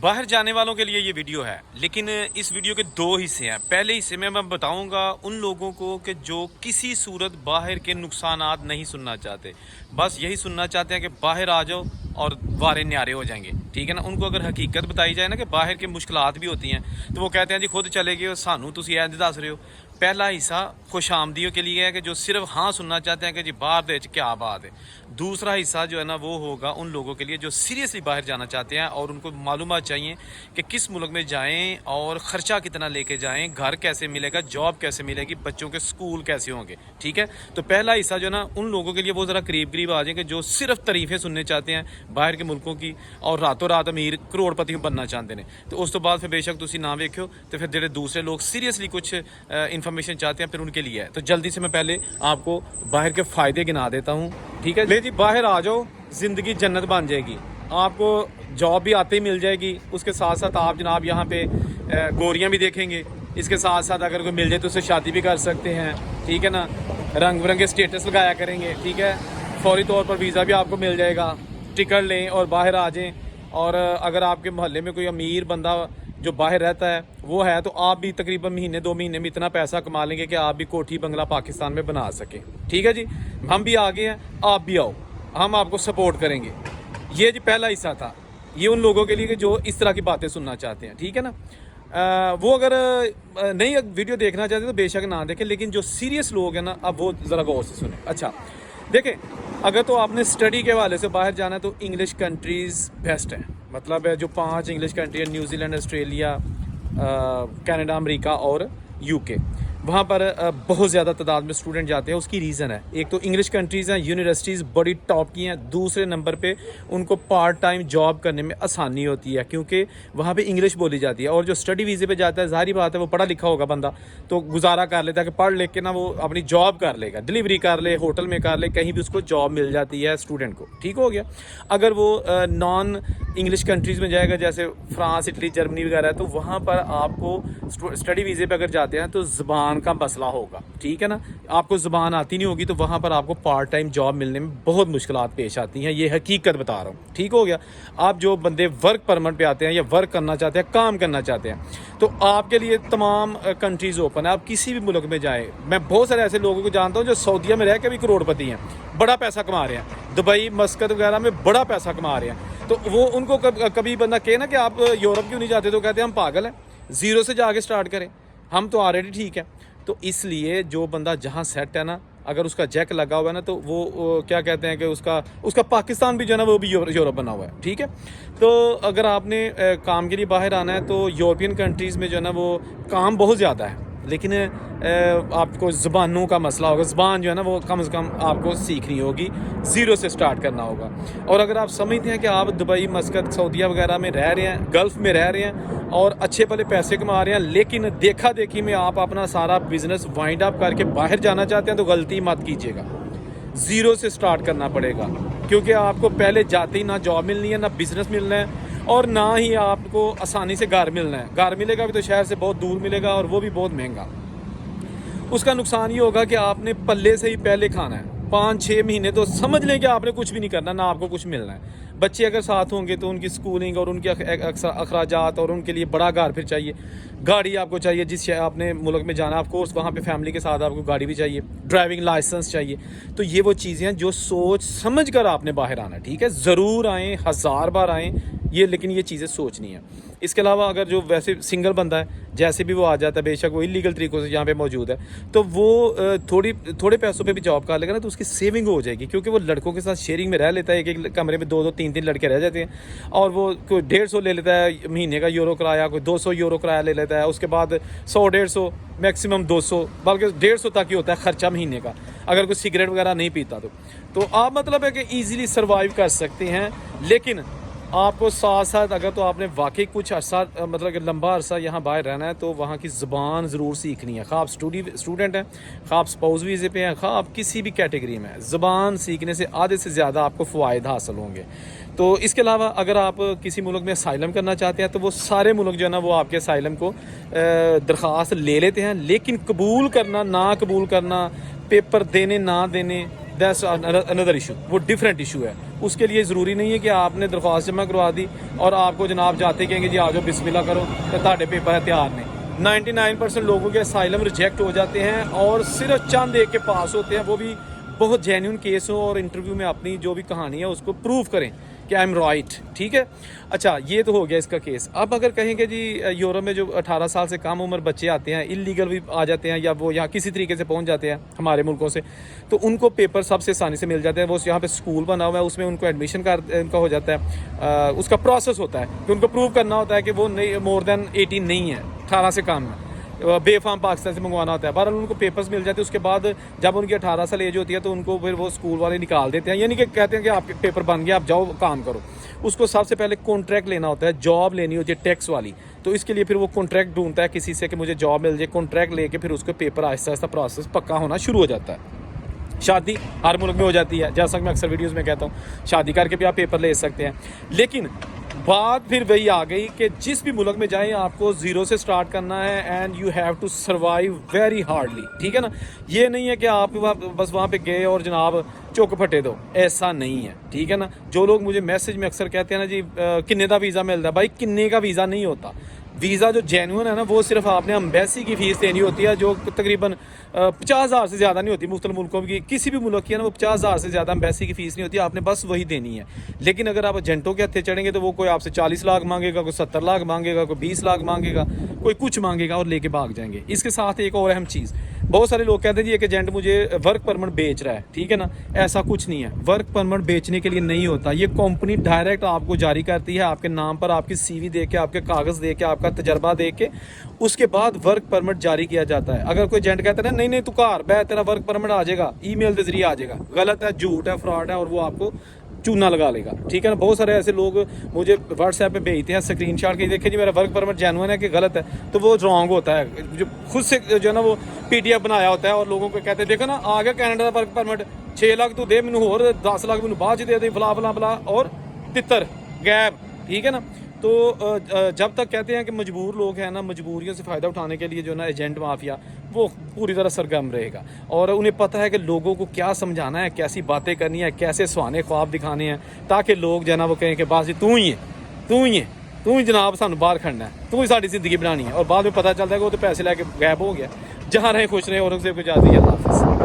باہر جانے والوں کے لیے یہ ویڈیو ہے، لیکن اس ویڈیو کے دو حصے ہیں۔ پہلے حصے میں بتاؤں گا ان لوگوں کو کہ جو کسی صورت باہر کے نقصانات نہیں سننا چاہتے، بس یہی سننا چاہتے ہیں کہ باہر آ جاؤ اور وارے نیارے ہو جائیں گے، ٹھیک ہے نا۔ ان کو اگر حقیقت بتائی جائے نا کہ باہر کے مشکلات بھی ہوتی ہیں تو وہ کہتے ہیں جی خود چلے گئے سانو تسی اینج دس رہے ہو۔ پہلا حصہ خوش آمدیوں کے لیے ہے کہ جو صرف ہاں سننا چاہتے ہیں کہ جی باہر دے کیا بات ہے۔ دوسرا حصہ جو ہے نا وہ ہوگا ان لوگوں کے لیے جو سیریسلی باہر جانا چاہتے ہیں اور ان کو معلومات چاہیے کہ کس ملک میں جائیں اور خرچہ کتنا لے کے جائیں، گھر کیسے ملے گا، جاب کیسے ملے گی، بچوں کے سکول کیسے ہوں گے، ٹھیک ہے۔ تو پہلا حصہ جو ہے نا ان لوگوں کے لیے وہ ذرا قریب آ جائیں کہ جو صرف تعریفیں سننے چاہتے ہیں باہر کے ملکوں کی اور راتوں رات امیر کروڑ پتی بننا چاہتے ہیں۔ تو اس تو بعد پھر بے شک تسی نہ ویکھو تو پھر جڑے دوسرے لوگ سیریسلی کچھ انفارمیشن چاہتے ہیں پھر ان کے لیے ہے۔ تو جلدی سے میں پہلے آپ کو باہر کے فائدے گنا دیتا ہوں، ٹھیک ہے۔ لے جی باہر آ جاؤ، زندگی جنت بن جائے گی، آپ کو جاب بھی آتے ہی مل جائے گی، اس کے ساتھ ساتھ آپ جناب یہاں پہ گوریاں بھی دیکھیں گے، اس کے ساتھ ساتھ اگر کوئی مل جائے تو اس سے شادی بھی کر سکتے ہیں، ٹھیک ہے نا۔ رنگ برنگے سٹیٹس لگایا کریں گے، ٹھیک ہے۔ فوری طور پر ویزا بھی آپ کو مل جائے گا، ٹکٹ لیں اور باہر آ جائیں۔ اور اگر آپ کے محلے میں کوئی امیر بندہ جو باہر رہتا ہے وہ ہے تو آپ بھی تقریباً مہینے دو مہینے میں اتنا پیسہ کما لیں گے کہ آپ بھی کوٹھی بنگلہ پاکستان میں بنا سکیں، ٹھیک ہے جی۔ ہم بھی آگے ہیں، آپ بھی آؤ، ہم آپ کو سپورٹ کریں گے۔ یہ جی پہلا حصہ تھا، یہ ان لوگوں کے لیے کہ جو اس طرح کی باتیں سننا چاہتے ہیں، ٹھیک ہے نا۔ وہ اگر نہیں ویڈیو دیکھنا چاہتے تو بے شک نہ دیکھیں، لیکن جو سیریس لوگ ہیں نا اب وہ ذرا غور سے سنیں۔ اچھا دیکھیں، اگر تو آپ نے اسٹڈی کے حوالے سے باہر جانا ہے تو انگلش کنٹریز بیسٹ ہیں، مطلب جو 5 انگلش کنٹری ہیں، نیوزی لینڈ، آسٹریلیا، کینیڈا، امریکہ اور یو کے، وہاں پر بہت زیادہ تعداد میں اسٹوڈنٹ جاتے ہیں۔ اس کی ریزن ہے، ایک تو انگلش کنٹریز ہیں، یونیورسٹیز بڑی ٹاپ کی ہیں، دوسرے نمبر پہ ان کو پارٹ ٹائم جاب کرنے میں آسانی ہوتی ہے کیونکہ وہاں پہ انگلش بولی جاتی ہے۔ اور جو اسٹڈی ویزے پہ جاتا ہے ظاہری بات ہے وہ پڑھا لکھا ہوگا بندہ تو گزارا کر لیتا ہے کہ پڑھ لے کے نا وہ اپنی جاب کر لے گا، ڈلیوری کر لے، ہوٹل میں کر لے، کہیں بھی اس کو جاب مل جاتی ہے اسٹوڈنٹ کو، ٹھیک ہو گیا۔ اگر وہ نان انگلش کنٹریز میں جائے گا جیسے فرانس، اٹلی، جرمنی وغیرہ ہے تو وہاں پر آپ کو اسٹڈی ویزے پہ اگر جاتے ہیں تو زبان کا مسئلہ ہوگا، ٹھیک ہے نا۔ آپ کو زبان آتی نہیں ہوگی تو وہاں پر آپ کو پارٹ ٹائم جاب ملنے میں بہت مشکلات پیش آتی ہیں، یہ حقیقت بتا رہا ہوں، ٹھیک ہو گیا۔ آپ جو بندے ورک پرمٹ پہ آتے ہیں یا ورک کرنا چاہتے ہیں، کام کرنا چاہتے ہیں، تو آپ کے لیے تمام کنٹریز اوپن ہے، آپ کسی بھی ملک میں جائیں۔ میں بہت سارے ایسے لوگوں کو جانتا ہوں جو سعودیہ میں رہ کے بھی کروڑ پتی ہیں، بڑا پیسہ کما رہے ہیں، دبئی، مسقط وغیرہ میں بڑا پیسہ کما رہے ہیں۔ تو وہ ان کو کبھی بندہ کہے نا کہ آپ یورپ کیوں نہیں جاتے تو کہتے ہیں ہم پاگل ہیں، زیرو سے جا کے سٹارٹ کریں، ہم تو آلریڈی ٹھیک ہے۔ تو اس لیے جو بندہ جہاں سیٹ ہے نا، اگر اس کا جیک لگا ہوا ہے نا تو وہ کیا کہتے ہیں کہ اس کا پاکستان بھی جو ہے نا وہ بھی یورپ بنا ہوا ہے، ٹھیک ہے۔ تو اگر آپ نے کام کے لیے باہر آنا ہے تو یورپین کنٹریز میں جو ہے نا وہ کام بہت زیادہ ہے، لیکن آپ کو زبانوں کا مسئلہ ہوگا، زبان جو ہے نا وہ کم از کم آپ کو سیکھنی ہوگی، زیرو سے سٹارٹ کرنا ہوگا۔ اور اگر آپ سمجھتے ہیں کہ آپ دبئی، مسقط، سعودیہ وغیرہ میں رہ رہے ہیں، گلف میں رہ رہے ہیں اور اچھے بھلے پیسے کما رہے ہیں، لیکن دیکھا دیکھی میں آپ اپنا سارا بزنس وائنڈ اپ کر کے باہر جانا چاہتے ہیں تو غلطی مت کیجیے گا، زیرو سے سٹارٹ کرنا پڑے گا، کیونکہ آپ کو پہلے جاتے ہی نہ جاب ملنی ہے، نہ بزنس ملنا ہے، اور نہ ہی آپ کو آسانی سے گھر ملنا ہے۔ گھر ملے گا بھی تو شہر سے بہت دور ملے گا اور وہ بھی بہت مہنگا۔ اس کا نقصان یہ ہوگا کہ آپ نے پلے سے ہی پہلے کھانا ہے، 5-6 مہینے تو سمجھ لیں کہ آپ نے کچھ بھی نہیں کرنا، نہ آپ کو کچھ ملنا ہے۔ بچے اگر ساتھ ہوں گے تو ان کی سکولنگ اور ان کے اخراجات اور ان کے لیے بڑا گھر پھر چاہیے، گاڑی آپ کو چاہیے جس آپ نے ملک میں جانا، آف کورس وہاں پہ فیملی کے ساتھ آپ کو گاڑی بھی چاہیے، ڈرائیونگ لائسنس چاہیے۔ تو یہ وہ چیزیں ہیں جو سوچ سمجھ کر آپ نے باہر آنا، ٹھیک ہے۔ ضرور آئیں، 1000 بار آئیں، لیکن یہ چیزیں سوچنی ہیں۔ اس کے علاوہ اگر جو ویسے سنگل بندہ ہے جیسے بھی وہ آ جاتا ہے، بے شک وہ انلیگل طریقوں سے یہاں پہ موجود ہے، تو وہ تھوڑے پیسوں پہ بھی جاب کر لے گا نا تو اس کی سیونگ ہو جائے گی، کیونکہ وہ لڑکوں کے ساتھ شیئرنگ میں رہ لیتا ہے، ایک کمرے میں 2-2 3-3 لڑکے رہ جاتے ہیں، اور وہ کوئی 150 لے لیتا ہے مہینے کا یورو کرایہ، کوئی 200 یورو کرایہ لے لیتا ہے، اس کے بعد 100-150 میکسیمم 200 بلکہ 150 تک ہی ہوتا ہے خرچہ مہینے کا، اگر کوئی سگریٹ وغیرہ نہیں پیتا تو آپ مطلب ہے کہ ایزیلی سروائیو کر سکتے ہیں۔ لیکن آپ کو ساتھ ساتھ اگر تو آپ نے واقعی کچھ عرصہ مطلب کہ لمبا عرصہ یہاں باہر رہنا ہے تو وہاں کی زبان ضرور سیکھنی ہے، خواہ آپ اسٹوڈنٹ ہیں، خواہ آپ اسپاؤس ویزے پہ ہیں، خواہ آپ کسی بھی کیٹیگری میں ہیں، زبان سیکھنے سے آدھے سے زیادہ آپ کو فوائد حاصل ہوں گے۔ تو اس کے علاوہ اگر آپ کسی ملک میں اسائلم کرنا چاہتے ہیں تو وہ سارے ملک جو ہے نا وہ آپ کے اسائلم کو درخواست لے لیتے ہیں، لیکن قبول کرنا نہ قبول کرنا، پیپر دینے نہ دینے، دیٹس اندر ایشو، وہ ڈفرینٹ ایشو ہے، اس کے لیے ضروری نہیں ہے کہ آپ نے درخواست جمع کروا دی اور آپ کو جناب جاتے کہیں گے جی آ جاؤ بسم اللہ کرو تو تاڑے پیپر تیار نے. 99% لوگوں کے اسائلم ریجیکٹ ہو جاتے ہیں اور صرف چند ایک کے پاس ہوتے ہیں, وہ بھی بہت جینیون کیس ہو اور انٹرویو میں اپنی جو بھی کہانی ہے اس کو پروو کریں کہ آئی ایم رائٹ. ٹھیک ہے, اچھا یہ تو ہو گیا اس کا کیس. اب اگر کہیں کہ جی یورپ میں جو 18 سال سے کم عمر بچے آتے ہیں, انلیگل بھی آ جاتے ہیں یا وہ یہاں کسی طریقے سے پہنچ جاتے ہیں ہمارے ملکوں سے, تو ان کو پیپر سب سے آسانی سے مل جاتے ہیں. وہ یہاں پہ اسکول بنا ہوا ہے, اس میں ان کو ایڈمیشن ان کا ہو جاتا ہے. اس کا پروسیس ہوتا ہے کہ ان کو پروو کرنا ہوتا ہے کہ وہ مور دین 18 نہیں ہے, 18 سے کم ہے, بے فارم پاکستان سے منگوانا ہوتا ہے. بہرحال ان کو پیپرز مل جاتے ہیں. اس کے بعد جب ان کی 18 سال ایج ہوتی ہے تو ان کو پھر وہ اسکول والے نکال دیتے ہیں, یعنی کہ کہتے ہیں کہ آپ کے پیپر بن گیا, آپ جاؤ کام کرو. اس کو سب سے پہلے کانٹریکٹ لینا ہوتا ہے, جاب لینی ہوتی ہے ٹیکس والی. تو اس کے لیے پھر وہ کانٹریکٹ ڈھونڈتا ہے کسی سے کہ مجھے جاب مل جائے. کانٹریکٹ لے کے پھر اس کو پیپر آہستہ آہستہ پروسیس پکا ہونا شروع ہو جاتا ہے. شادی ہر ملک میں ہو جاتی ہے, جیسا کہ میں اکثر ویڈیوز میں کہتا ہوں, شادی کر کے بھی آپ پیپر لے سکتے ہیں. لیکن بات پھر وہی آ گئی کہ جس بھی ملک میں جائیں آپ کو زیرو سے سٹارٹ کرنا ہے and you have to survive very hardly. ٹھیک ہے نا, یہ نہیں ہے کہ آپ بس وہاں پہ گئے اور جناب چوک پھٹے دو, ایسا نہیں ہے. ٹھیک ہے نا, جو لوگ مجھے میسج میں اکثر کہتے ہیں نا جی کنے کا ویزا ملتا ہے, بھائی کنے کا ویزا نہیں ہوتا. ویزا جو جینون ہے نا وہ صرف آپ نے امبیسی کی فیس دینی ہوتی ہے جو تقریباً 50,000 سے زیادہ نہیں ہوتی. مختلف ملکوں کی کسی بھی ملک کی ہے نا وہ 50,000 سے زیادہ امبیسی کی فیس نہیں ہوتی, آپ نے بس وہی دینی ہے. لیکن اگر آپ ایجنٹوں کے ہتھے چڑھیں گے تو وہ کوئی آپ سے 40 لاکھ مانگے گا, کوئی 70 لاکھ مانگے گا, کوئی 20 لاکھ مانگے گا, کوئی کچھ مانگے گا اور لے کے بھاگ جائیں گے. اس کے ساتھ ایک اور اہم چیز, بہت سارے لوگ کہتے ہیں جی ایک ایجنٹ مجھے ورک پرمٹ بیچ رہا ہے. ٹھیک ہے نا, ایسا کچھ نہیں ہے. ورک پرمٹ بیچنے کے لیے نہیں ہوتا, یہ کمپنی ڈائریکٹ آپ کو جاری کرتی ہے آپ کے نام پر, آپ کی سی وی دے کے, آپ کے کاغذ دے کے, آپ کا تجربہ دے کے, اس کے بعد ورک پرمٹ جاری کیا جاتا ہے. اگر کوئی ایجنٹ کہتا ہے نہیں تو کار بہ تیرا ورک پرمٹ آ جائے گا, ای میل کے ذریعے آ جائے گا, غلط ہے, جھوٹ ہے, فراڈ ہے, اور وہ آپ کو چونا لگا لے گا. ٹھیک ہے نا, بہت سارے ایسے لوگ مجھے واٹس ایپ پہ بھیجتے ہیں اسکرین شاٹ کے, دیکھیں جی میرا ورک پرمٹ جینوئن ہے کہ غلط ہے, تو وہ رانگ ہوتا ہے. جو خود سے جو ہے نا وہ پی ڈی ایف بنایا ہوتا ہے اور لوگوں کو کہتے ہیں دیکھو نا آ گیا کینیڈا کا ورک پرمٹ, 6 لاکھ تو دے مینوں اور 10 لاکھ مینوں بعد دے دے, فلا فلا فلا اور تتر غیب. ٹھیک ہے نا, تو جب تک کہتے ہیں کہ مجبور لوگ ہیں نا, مجبوریوں سے فائدہ اٹھانے کے لیے جو نا ایجنٹ مافیا وہ پوری طرح سرگرم رہے گا, اور انہیں پتہ ہے کہ لوگوں کو کیا سمجھانا ہے, کیسی باتیں کرنی ہے, کیسے سہانے خواب دکھانے ہیں, تاکہ لوگ جو ہے نا وہ کہیں کہ باسی تو ہی جناب سانو باہر کھڑنا ہے, تو ہی ساری زندگی بنانی ہے. اور بعد میں پتہ چلتا ہے کہ وہ تو پیسے لے کے غائب ہو گیا. جہاں رہے خوش رہے, اورنگزیب کو اجازت دی. اللہ حافظ.